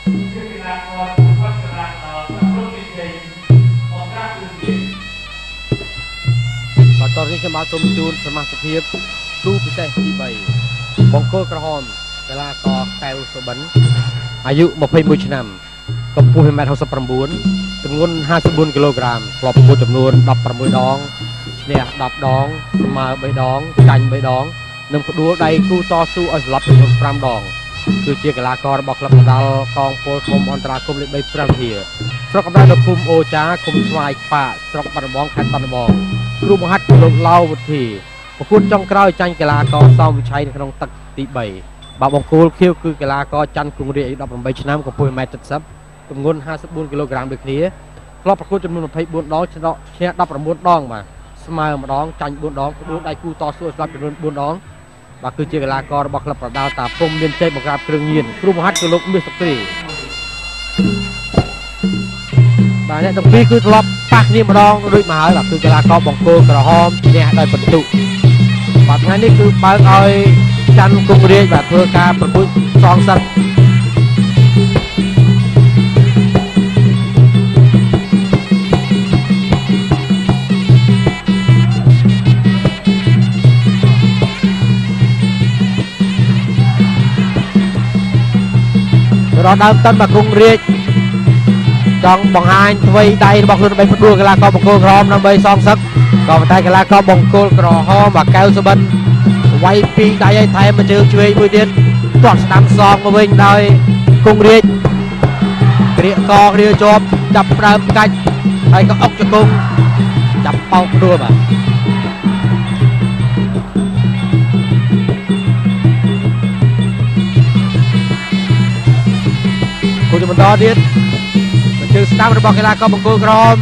ตอนนี้ខ្ញុំបានសូមជូនសមាជិកភាពទូពិសេសទី3បង្គោលក្រហមកីឡាករកែវសុបិនអាយុ21ឆ្នាំកម្ពស់ 1m69 ទម្ងន់54គីឡូក្រាមធ្លាប់ប្រកួតចំនួន16ដងឈ្នះ10ដងស្មើ3ដងចាញ់3ដងនិងផ្ដួលដៃគូតស៊ូឲ្យស្លាប់ចំនួន5ដងគឺជាកីឡាកររបស់ក្លឹបកណ្ដាលកងពលធំអន្តរជាតិលេខ3ព្រះវិហារស្រុកកំណើតនៅភូមិអូចាឃុំស្វាយខ្វាកស្រុកបាត់ដំបងខេត្តបាត់ដំបងគ្រូបង្ហាត់លោកឡាវវុធីប្រកួតចុងក្រោយចាញ់កីឡាករសោមវិឆ័យនៅក្នុងទឹកទី3បាបង្គោលខៀវគឺកីឡាករច័ន្ទគង្រាអាយុ18ឆ្នាំកម្ពស់ 1m70 ទម្ងន់54គីឡូក្រាមដូចគ្នាធ្លាប់ប្រកួតចំនួន24ដងឈ្នះ19ដងបាទស្មើម្ដងចាញ់4ដងផ្ដួលដៃគូតស៊ូស្លាប់ចំនួន4ដងបាទគឺជាកីឡាកររបស់ក្លឹបប្រដាល់តាពុំមានជ័យបង្ក្រាបគ្រឿងញៀនគ្រូបង្ហាត់គឺលោកមាសសុគ្រីបាទអ្នកទាំងពីរគឺធ្លាប់ប៉ះគ្នាម្ដងរួចមកហើយបាទគឺកីឡាករបង្គោលក្រហមឈ្នះដោយបន្ទុកបាទថ្ងៃនេះគឺបើកឲ្យច័ន្ទគង្រាបាទធ្វើការប្រកួតសងសឹករកដើមតន់បាទគង្រាចង់បង្ហាញថ្វីដៃរបស់ខ្លួនដើម្បីផ្ដួលកីឡាករបង្គោលក្រហមដើម្បីសងសឹកក៏ប៉ុន្តែកីឡាករបង្គោលក្រហមបាទកែវសុបិនវាយពីដៃឲ្យថែមមកជើងឆ្វេងមួយទៀតទាត់ស្ដាំសងមកវិញដោយគង្រាចក្រៀកកគ្រាជាប់ចាប់ដើមកាច់ហើយក៏អុកជង្គង់ចាប់បោកផ្ដួលបាទគូជំបន្តទៀតជើងស្ដាំរបស់កីឡាករបង្គោលក្រហម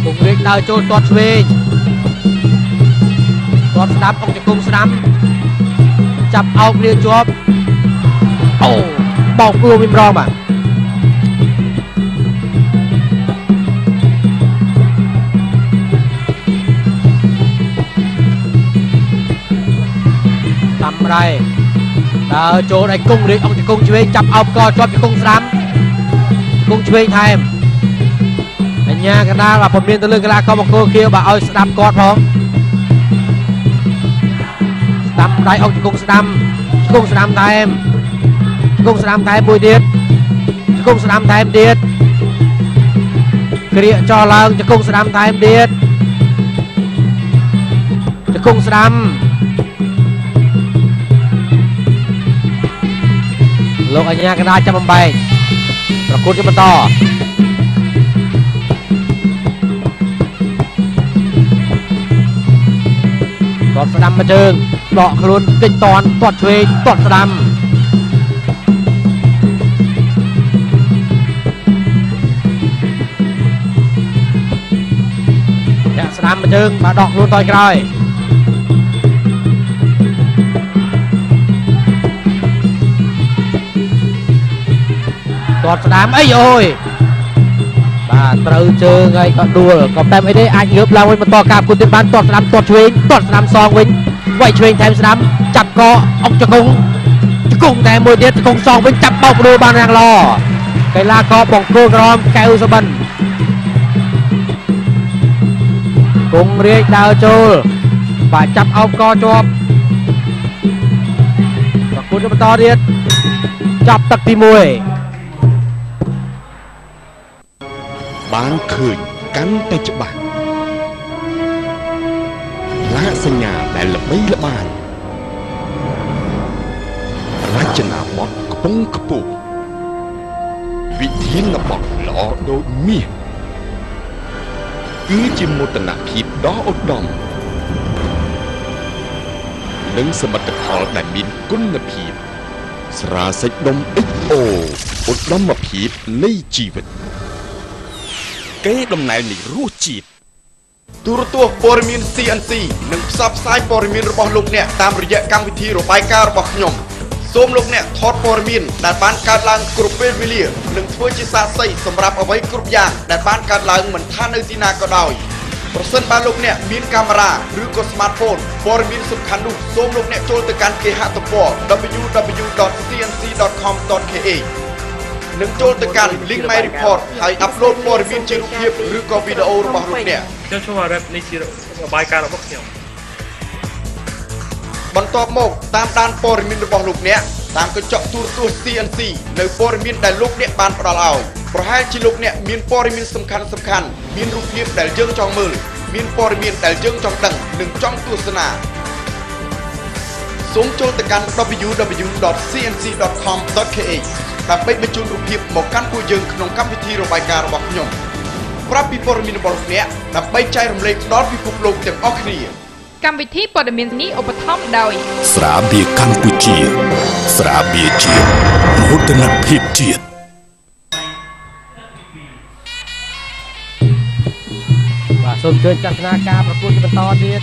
គង្រាចដើរចូលទាត់ឆ្វេងទាត់ស្ដាំអុកជង្គង់ស្ដាំចាប់អោបគ្រាជាប់អូបោកខ្លួនវិញម្ដងបាទតាមរៃដើរចូលឲ្យគង្រាចអុកជង្គង់ឆ្វេងចាប់អោបកជាប់ជង្គង់ស្ដាំជង្គង់ឆ្វេងថែមអញ្ញាកណ្ដាលបាទពមៀនទៅលើកីឡាករបង្គោលខៀវបាទឲ្យស្ដាប់គាត់ផងស្ដាំដៃអុកជង្គង់ស្ដាំជង្គង់ស្ដាំថែមជង្គង់ស្ដាំថែមមួយទៀតជង្គង់ស្ដាំថែមទៀតក្រៀកចោលឡើងជង្គង់ស្ដាំថែមទៀតជង្គង់ស្ដាំលោកអញ្ញាកណ្ដាលចាប់បំបែកប្រកួតជាបន្តទាត់ស្ដាំមកជើងដកខ្លួនគេចតន់ទាត់ឆ្វេងទាត់ស្ដាំដាក់ស្ដាំមកជើងបាទដកខ្លួនតយក្រោយទាត់ស្ដាំអីអូយបាទត្រូវជើងហើយក៏ដួលក៏តែអីទេអាចងើបឡើងវិញបន្តការប្រកួតទៀតបានទាត់ស្ដាំទាត់ឆ្វេងទាត់ស្ដាំសងវិញវាយឆ្វេងថែមស្ដាំចាប់កអុកជង្គង់តែមួយទៀតជង្គង់សងវិញចាប់បោកដួលបានយ៉ាងល្អកីឡាករបង្គោលក្រហមកែវសុបិនគង្រាចដើរចូលបាទចាប់អោបកជាប់ប្រកួតបន្តទៀតចាប់ទឹកទី1បានឃើញកាន់តែច្បាស់លាសញ្ញាដែលល្បីល្បាញរចនាបថខ្ពង់ខ្ពស់វិធានបទល្អដូចមាសគឺជាមោទនភាពដ៏ឧត្តមនិងសមិទ្ធផលដែលមានគុណភាពស្រាសេចដុំ XO ឧត្តមភាពនៃជីវិតកេរដំណែលនៃរសជាតិទូរទស្សន៍ព័ត៌មាន CNC នឹងផ្សព្វផ្សាយព័ត៌មានរបស់លោកអ្នកតាមរយៈកម្មវិធីរបាយការណ៍របស់ខ្ញុំសូមលោកអ្នកថតព័ត៌មានដែលបានកើតឡើងគ្រប់ពេលវេលានិងធ្វើជាសាក្សីសម្រាប់អ្វីគ្រប់យ៉ាងដែលបានកើតឡើងមិនថានៅទីណាក៏ដោយ ប្រសិនបើលោកអ្នកមានកាមេរ៉ាឬក៏ smartphone ព័ត៌មានសំខាន់នោះសូមលោកអ្នកចូលទៅកាន់គេហទំព័រ www.cnc.com.kh និងចូលទៅកាន់ link my report ហើយ upload ព័ត៌មានជារូបភាពឬក៏វីដេអូរបស់លោកអ្នកខ្ញុំឈ្មោះ Rap នេះជារបាយការណ៍របស់ខ្ញុំបន្ទាប់មកតាមដានព័ត៌មានរបស់លោកអ្នកតាមកញ្ចក់ទូរទស្សន៍ CNC នៅព័ត៌មានដែលលោកអ្នកបានផ្ដល់ឲ្យប្រហែលជាលោកអ្នកមានព័ត៌មានសំខាន់មានរូបភាពដែលយើងចង់មើលមានព័ត៌មានដែលយើងចង់ដឹងនិងចង់ទស្សនាសូមចូលទៅកាន់ www.cnc.com.kh ដើម្បីបញ្ជូនរូបភាពមកកាន់ពួកយើងក្នុងកម្មវិធីរបាយការណ៍របស់ខ្ញុំប្រាប់ពីព័ត៌មានរបស់លោកអ្នកដើម្បីចែករំលែកដល់ពិភពលោកទាំងអស់គ្នាកម្មវិធីព័ត៌មាននេះឧបត្ថម្ភដោយស្រាបៀរកម្ពុជាស្រាបៀរជាតិមោទនភាពជាតិបាទសូមអញ្ជើញចាត់ស្នាការប្រកួតបន្តទៀត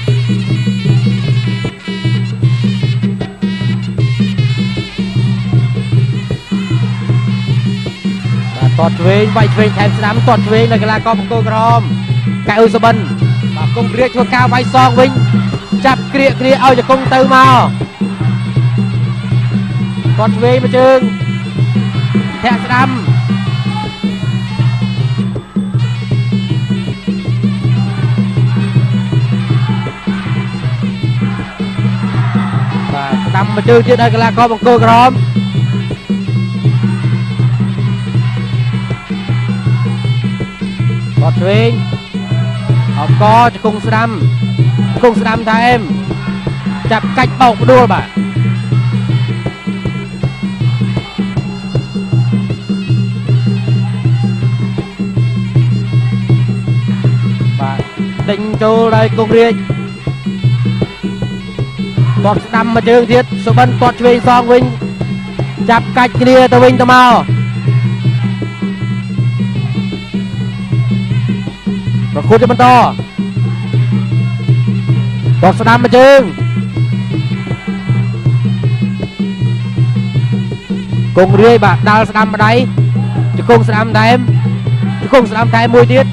បាទតតឆ្វេងវាយឆ្វេងថែមស្ដាំតតឆ្វេងនៅកីឡាករបង្គោលក្រហមកៅសុបិនបាទគង់រៀកធ្វើការវាយសងវិញចាប់គ្រាកគ្នាឲ្យជង្គង់ទៅមកតតឆ្វេងមួយជើងធាក់ស្ដាំបាទស្ដាំមួយជើងទៀតឲ្យកីឡាករបង្គោលក្រហមតតឆ្វេងអបកជង្គង់ស្ដាំថែមចាប់កាច់បោកផ្ដួលបាទដេញចូលដោយគង់រាជតតស្ដាំមួយជើងទៀតសុបិនតតឆ្វេងសងវិញចាប់កាច់គ្នាទៅវិញទៅមកប្រកួតជាបន្តតតស្ដាំមួយជើងគង់រាយបាទដាល់ស្ដាំម្ដាយជង្គង់ស្ដាំថែមមួយទៀត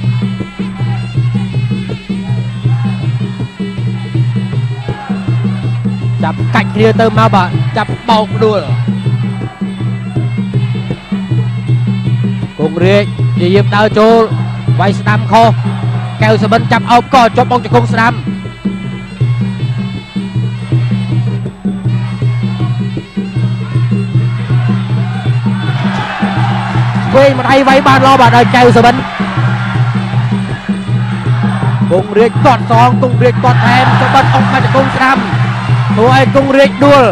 ចាប់កាច់គ្នាទៅមកបាទចាប់បោកផ្ដួលគង់រាជជាយាមដើរចូលវាយស្ដាំខុសកែវសុបិនចាប់អោបកជាប់បងជង្គង់ស្ដាំវិញម្ដាយវាយបានល្អបាទដល់កែវសុបិនគង់រាជតតសងគង់រាជតតថែមសុបិនអុកមកជង្គង់ស្ដាំធ្វើឲ្យគង់រាជដួល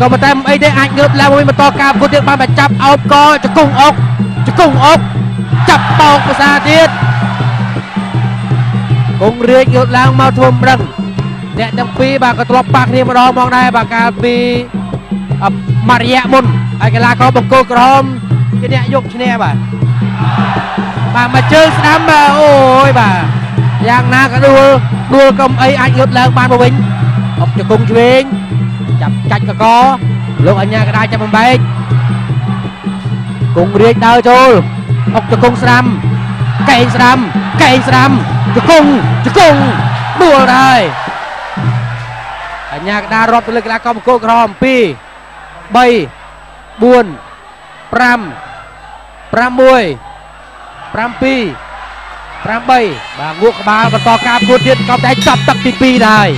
ក៏ប៉ុន្តែមិនអីទេអាចងើបឡើងវិញបន្តការប្រកួតទៀតបានបញ្ចាប់អោបកជង្គង់អុកចាប់បោកភាសាទៀតគង់រាជងើបឡើងមកធ្វើម្ដងអ្នកទាំងពីរបាទក៏ធ្លាប់ប៉ះគ្នាម្ដងមកដែរបាទកាលពីមួយរយៈមុនហើយកីឡាករបង្គោលក្រហមជាអ្នកយកឈ្នះបាទមកជើងស្ដាំបាទអូយបាទយ៉ាងណាក៏ដួលកុំអីអាចងើបឡើងបានមកវិញអុកជង្គង់ឆ្វេងចាប់ចាច់កកលោកអញ្ញាកដាចាប់បំបែកគង់រាជដើរចូលអុកជង្គង់ស្ដាំកែងស្ដាំជង្គង់ដួលដែរអញ្ញាកដារត់ទៅលើកីឡាករបង្គោលក្រហម2 3 4 5 6 7 8បាទងក់ក្បាលបន្តការប្រកួតទៀតក៏តែចាប់ទឹកទី2ដែរ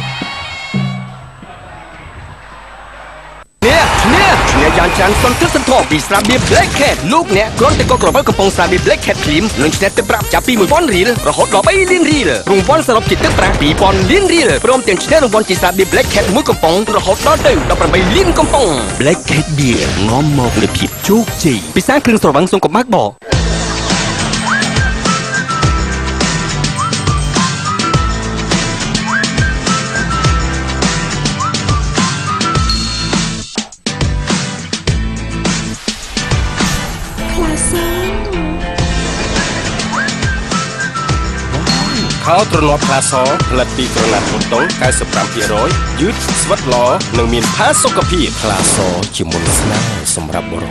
អ្នកយ៉ាងច្រើនសន្តិសន្ធរពីស្រាបៀរ Black Cat លោកអ្នកគ្រាន់តែក៏ក្រវិលកំប៉ុងស្រាបៀរ Black Cat Cream នឹងឈ្នះទឹកប្រាក់ចាប់ពី 1000 រៀលរហូតដល់ 3 លានរៀលរង្វាន់សរុបជាទឹកប្រាក់ 2000 លានរៀលព្រមទាំងឈ្នះរង្វាន់ជាស្រាបៀរ Black Cat មួយកំប៉ុងរហូតដល់ទៅ18លានកំប៉ុង Black Cat Beer នាំមកនូវភាពជោគជ័យពិសាគ្រឿងស្រវឹងសូមកុំបាក់បោខោទ្រនាប់ផ្លាសផលិតពីក្រណាត់ម៉ូតូ 95% យឺតស្វិតល្អនិងមានផាសុកភាពផ្លាសជាមុនស្នេហ៍សម្រាប់បុរស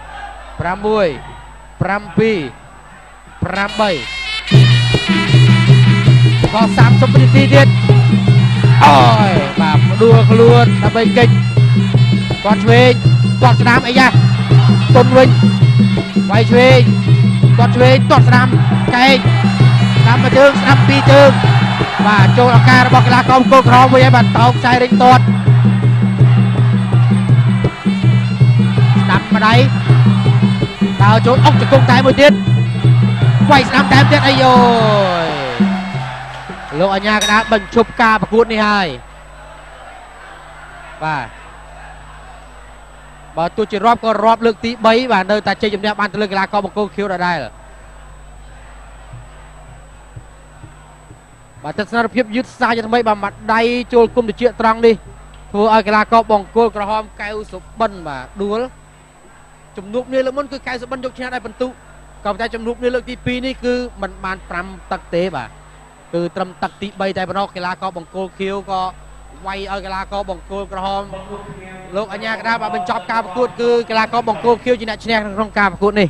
có 30 វិនាទីទៀតអូយបាទដួលខ្លួនដើម្បីកិច្ចគាត់ឆ្វេងគាត់ស្ដាំអីយ៉ាទុនវិញវាយឆ្វេងគាត់ឆ្វេងគាត់ស្ដាំកែងស្ដាំមួយជើងស្ដាំពីរជើងបាទចូលឱកាសរបស់កីឡាករបង្គោលក្រហមវិញហើយបាទតោកខ្សែរិញទាត់ស្ដាំម្ដាយដើរចូលអុកជង្គង់តែមួយទៀតវាយស្ដាំតែទៀតអាយអូយលោកអញ្ញាកណ្ដាលបញ្ឈប់ការប្រកួតនេះហើយបាទបើទោះជារាប់ក៏រាប់លើកទី3បាទនៅតែជ័យជំនះបានទៅលើកីឡាករបង្គោលខៀវដដែលបាទទស្សនវិជ្ជាយឺតសាយ៉ាងថ្មីបាទមួយដៃចូលគុំតិចត្រង់នេះធ្វើឲ្យកីឡាករបង្គោលក្រហមកែវសុបិនបាទដួលជំនួបនេះលើកមុនគឺកែវសុបិនយកឈ្នះដោយបន្ទុកក៏តែជំនួបនេះលើកទី2នេះគឺមិនបាន5ទឹកទេបាទគឺត្រឹមទឹកទី3តែប៉ុណ្ណោះកីឡាករបង្គោលខៀវក៏វាយឲ្យកីឡាករបង្គោលក្រហមលោកអញ្ញាកណ្ដាលបាទបញ្ចប់ការប្រកួតគឺកីឡាករបង្គោលខៀវជាអ្នកឈ្នះក្នុងការប្រកួតនេះ